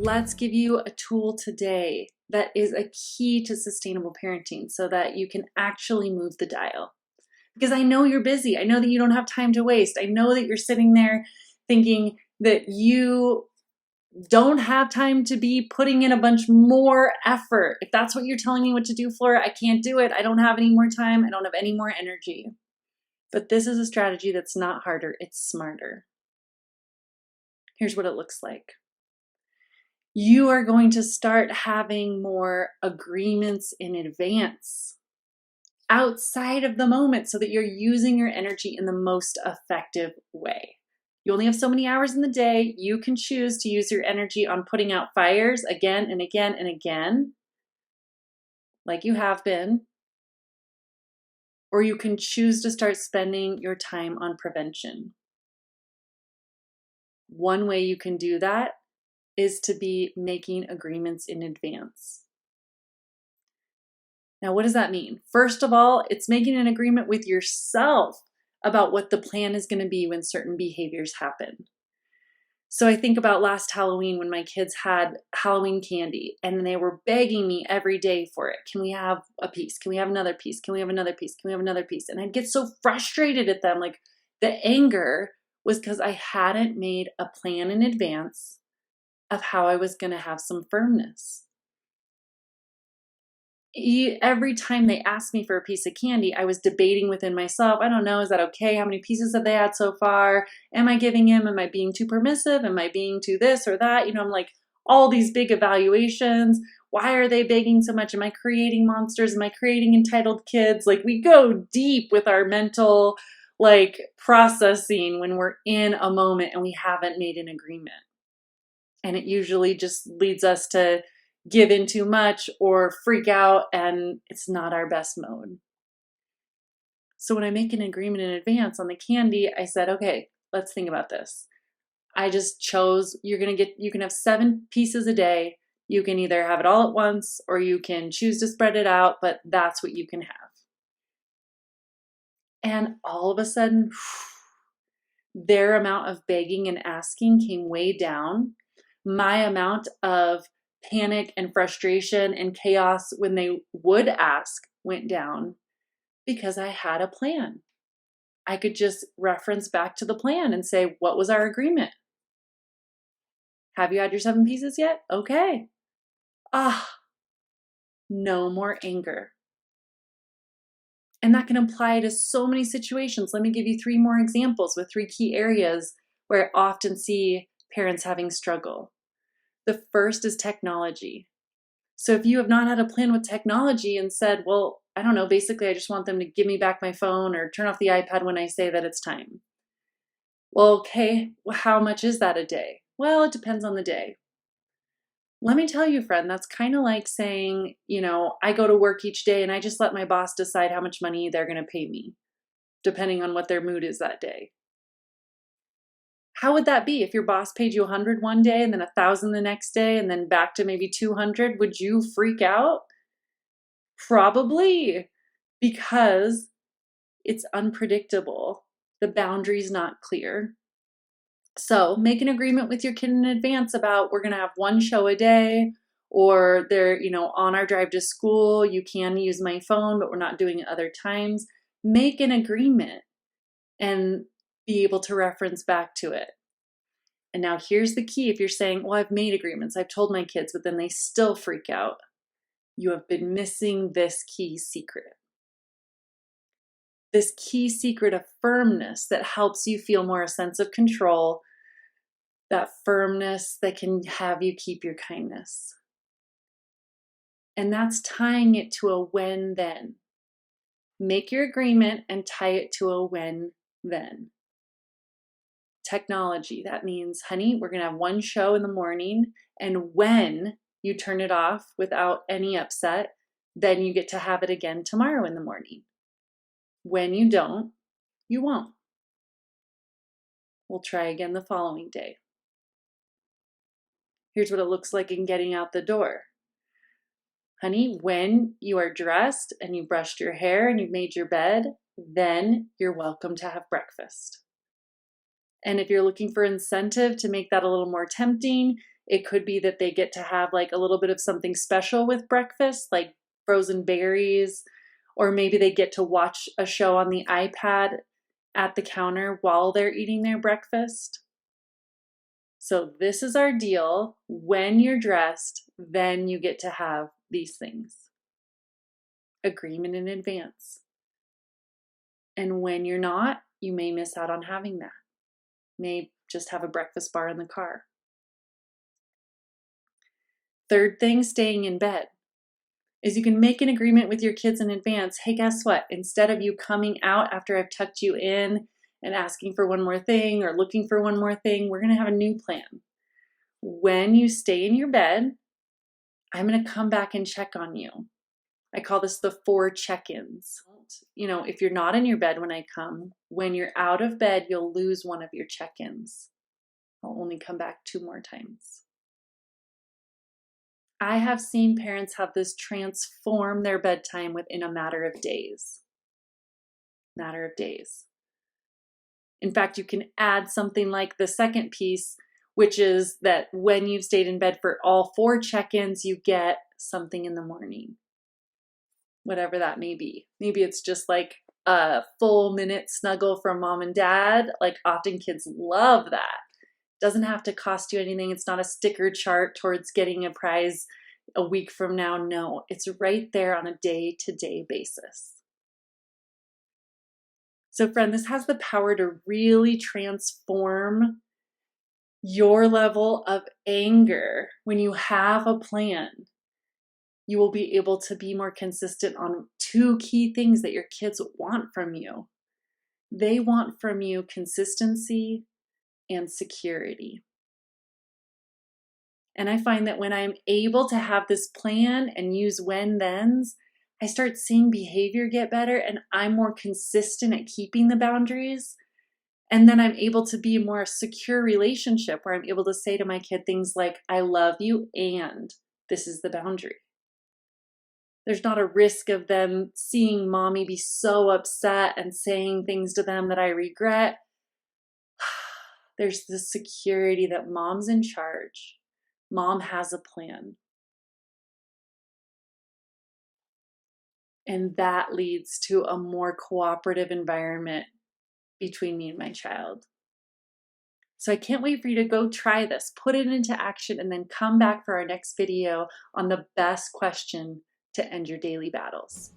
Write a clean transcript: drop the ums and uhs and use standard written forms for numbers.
let's give you a tool today that is a key to sustainable parenting so that you can actually move the dial. Because I know you're busy. I know that you don't have time to waste. I know that you're sitting there thinking that you don't have time to be putting in a bunch more effort. If that's what you're telling me what to do, Flora, I can't do it. I don't have any more time. I don't have any more energy. But this is a strategy that's not harder, it's smarter. Here's what it looks like. You are going to start having more agreements in advance outside of the moment so that you're using your energy in the most effective way. You only have so many hours in the day. You can choose to use your energy on putting out fires again and again and again, like you have been. Or you can choose to start spending your time on prevention. One way you can do that is to be making agreements in advance. Now, what does that mean? First of all, it's making an agreement with yourself about what the plan is going to be when certain behaviors happen. So I think about last Halloween when my kids had Halloween candy and they were begging me every day for it. Can we have a piece? Can we have another piece? Can we have another piece? Can we have another piece? And I'd get so frustrated at them. Like, the anger was because I hadn't made a plan in advance of how I was going to have some firmness. Every time they asked me for a piece of candy, I was debating within myself. I don't know, is that okay? How many pieces have they had so far? Am I giving him? Am I being too permissive? Am I being too this or that? I'm like, all these big evaluations. Why are they begging so much? Am I creating monsters? Am I creating entitled kids? Like, we go deep with our mental processing when we're in a moment and we haven't made an agreement. And it usually just leads us to give in too much or freak out, and it's not our best mode. So when I make an agreement in advance on the candy, I said, okay, let's think about this. I just chose, you can have 7 pieces a day. You can either have it all at once or you can choose to spread it out, but that's what you can have. And all of a sudden, their amount of begging and asking came way down. My amount of panic and frustration and chaos when they would ask went down because I had a plan. I could just reference back to the plan and say, what was our agreement? Have you had your 7 pieces yet? Okay. No more anger. And that can apply to so many situations. Let me give you 3 more examples with 3 key areas where I often see parents having struggle. The first is technology. So if you have not had a plan with technology and said, well, I don't know, basically I just want them to give me back my phone or turn off the iPad when I say that it's time. Well, okay, how much is that a day? Well, it depends on the day. Let me tell you, friend, that's kind of like saying, I go to work each day and I just let my boss decide how much money they're going to pay me, depending on what their mood is that day. How would that be if your boss paid you 100 one day and then 1,000 the next day and then back to maybe 200? Would you freak out? Probably, because it's unpredictable. The boundary's not clear. So make an agreement with your kid in advance about, we're going to have 1 show a day, or they're, on our drive to school, you can use my phone, but we're not doing it other times. Make an agreement and be able to reference back to it. And now here's the key. If you're saying, well, I've made agreements, I've told my kids, but then they still freak out, you have been missing this key secret. This key secret of firmness that helps you feel more a sense of control, that firmness that can have you keep your kindness. And that's tying it to a when-then. Make your agreement and tie it to a when-then. Technology, that means, honey, we're going to have 1 show in the morning, and when you turn it off without any upset, then you get to have it again tomorrow in the morning. When you don't, you won't. We'll try again the following day. Here's what it looks like in getting out the door. Honey, when you are dressed and you brushed your hair and you've made your bed, then you're welcome to have breakfast. And if you're looking for incentive to make that a little more tempting, It could be that they get to have like a little bit of something special with breakfast, like frozen berries, or maybe they get to watch a show on the iPad at the counter while they're eating their breakfast. So this is our deal. When you're dressed, then you get to have these things. Agreement in advance. And when you're not, you may miss out on having that. May just have a breakfast bar in the car. Third thing, staying in bed, is you can make an agreement with your kids in advance. Hey, guess what? Instead of you coming out after I've tucked you in and asking for one more thing or looking for one more thing, we're going to have a new plan. When you stay in your bed, I'm going to come back and check on you. I call this the 4 check-ins. If you're not in your bed when I come, when you're out of bed, you'll lose one of your check-ins. I'll only come back 2 more times. I have seen parents have this transform their bedtime within a matter of days. In fact, you can add something like the second piece, which is that when you've stayed in bed for all 4 check-ins, you get something in the morning. Whatever that may be. Maybe it's just like a full minute snuggle from mom and dad. Like often kids love that. Doesn't have to cost you anything. It's not a sticker chart towards getting a prize a week from now. No, it's right there on a day-to-day basis. So friend, this has the power to really transform your level of anger when you have a plan. You will be able to be more consistent on 2 key things that your kids want from you. They want from you consistency and security. And I find that when I'm able to have this plan and use when-thens, I start seeing behavior get better and I'm more consistent at keeping the boundaries. And then I'm able to be a more secure relationship where I'm able to say to my kid things like, I love you and this is the boundary. There's not a risk of them seeing mommy be so upset and saying things to them that I regret. There's the security that mom's in charge. Mom has a plan. And that leads to a more cooperative environment between me and my child. So I can't wait for you to go try this, put it into action, and then come back for our next video on the best question to end your daily battles.